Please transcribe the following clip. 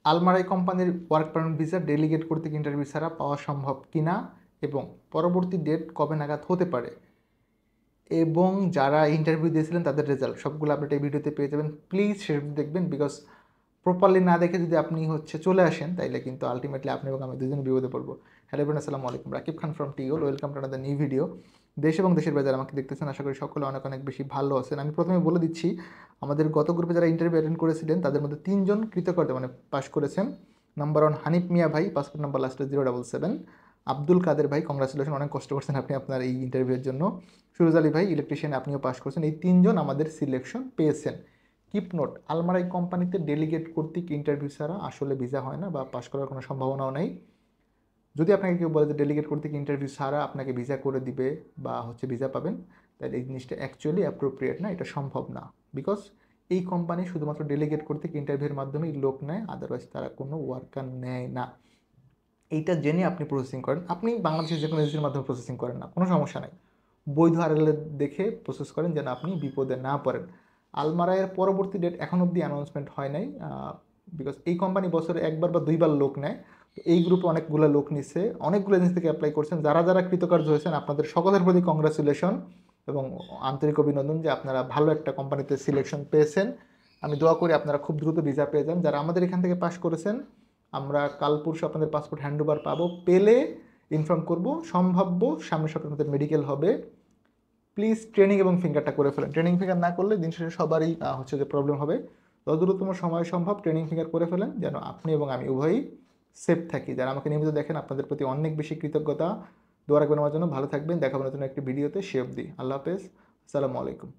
Almarai কোম্পানির work permit visa delegate কর্তৃক interview ছাড়া পাওয়া সম্ভব কিনা এবং পরবর্তী ডেট কবে নাগাদ হতে পারে এবং যারা ইন্টারভিউ দিয়েছিলেন তাদের রেজাল্ট সবগুলো আপডেট এই ভিডিওতে পেয়ে যাবেন। প্লিজ সেটা দেখবেন, বিকজ প্রপারলি না দেখে যদি আপনি চলে আসেন তাইলে কিন্তু আলটিমেটলি আপনি এবং আমি দুজন বিপদে পড়বো। হ্যালো এভরিওয়ান, আসসালামু আলাইকুম। রাকিব খান ফ্রম টিওল, welcome to another new video. দেশ এবং দেশের বাইরে যারা আমাকে দেখতেছেন আশা করি সকলে অনেক অনেক বেশি ভালো আছেন। আমি প্রথমে বলে দিচ্ছি, আমাদের গত গ্রুপে যারা ইন্টারভিউ অ্যাটেন্ড করেছিলেন তাদের মধ্যে 3 জন কৃতকর্তা পাস করেছেন। নাম্বার 1 হানিফ মিয়া ভাই, পাসপোর্ট নাম্বার লাস্টে 077। আব্দুল কাদের ভাই, কংগ্রাচুলেশন, অনেক কষ্ট করছেন আপনি আপনার এই ইন্টারভিউয়ের জন্য। সুরজ আলী ভাই ইলেকট্রিশিয়ান, আপনিও পাস করছেন। এই 3 জন আমাদের সিলেকশন পেয়েছেন। কিপ নোট, আলমারাই কোম্পানিতে ডেলিগেট কর্তৃক ইন্টারভিউ ছাড়া আসলে ভিসা হয় না বা পাস করার কোনো সম্ভাবনাও নেই। যদি আপনাকে কেউ বলে যে ডেলিগেট কর্তৃক ইন্টারভিউ ছাড়া আপনাকে ভিসা করে দিবে বা ভিসা পাবেন, তাহলে এই জিনিসটা অ্যাকচুয়ালি অ্যাপ্রোপ্রিয়েট না, এটা সম্ভব না। বিকজ এই কোম্পানি শুধুমাত্র ডেলিগেট কর্তৃক ইন্টারভিউর মাধ্যমেই লোক নেয়, আদারওয়াইজ তারা কোনো ওয়ার্কার নেয় না। এইটা জেনে আপনি প্রসেসিং করেন, আপনি বাংলাদেশের যে কোনো এজেন্সির মাধ্যমে প্রসেসিং করেন না, কোনো সমস্যা নাই। বৈধ আড়ালে দেখে প্রসেস করেন যেন আপনি বিপদে না পড়েন। আলমারায়ের পরবর্তী ডেট এখন অবধি অ্যানাউন্সমেন্ট হয় নাই, বিকজ এই কোম্পানি বছরে একবার বা দুইবার লোক নেয়। তো এই গ্রুপে অনেকগুলো লোক নিচ্ছে, অনেকগুলো এজেন্সি থেকে অ্যাপ্লাই করছেন। যারা যারা কৃতকার্য হয়েছেন আপনাদের সকলের প্রতি কংগ্রাচুলেশন এবং আন্তরিক অভিনন্দন যে আপনারা ভালো একটা কোম্পানিতে সিলেকশন পেয়েছেন। আমি দোয়া করি আপনারা খুব দ্রুত ভিসা পেয়ে যান। যারা আমাদের এখান থেকে পাস করেছেন, আমরা কাল পরশু আপনাদের পাসপোর্ট হ্যান্ডওভার পাবো, পেলে ইনফর্ম করব। সম্ভাব্য সামনের সপ্তাহে আমাদের মেডিকেল হবে। প্লিজ ট্রেনিং এবং ফিঙ্গারটা করে ফেলেন। ট্রেনিং ফিঙ্গার না করলে দিন শেষে সবারই যে প্রবলেম হবে। যত দ্রুততম সময় সম্ভব ট্রেনিং ফিঙ্গার করে ফেলেন যেন আপনি এবং আমি উভয়ই সেফ থাকি। যারা আমাকে নিয়মিত দেখেন আপনাদের প্রতি অনেক বেশি কৃতজ্ঞতা। দোয়া রাখবেন আমার জন্য। ভালো থাকবেন, দেখা হবে নতুন একটি ভিডিওতে। সে অবধি আল্লাহ হাফেজ, আসসালামু আলাইকুম।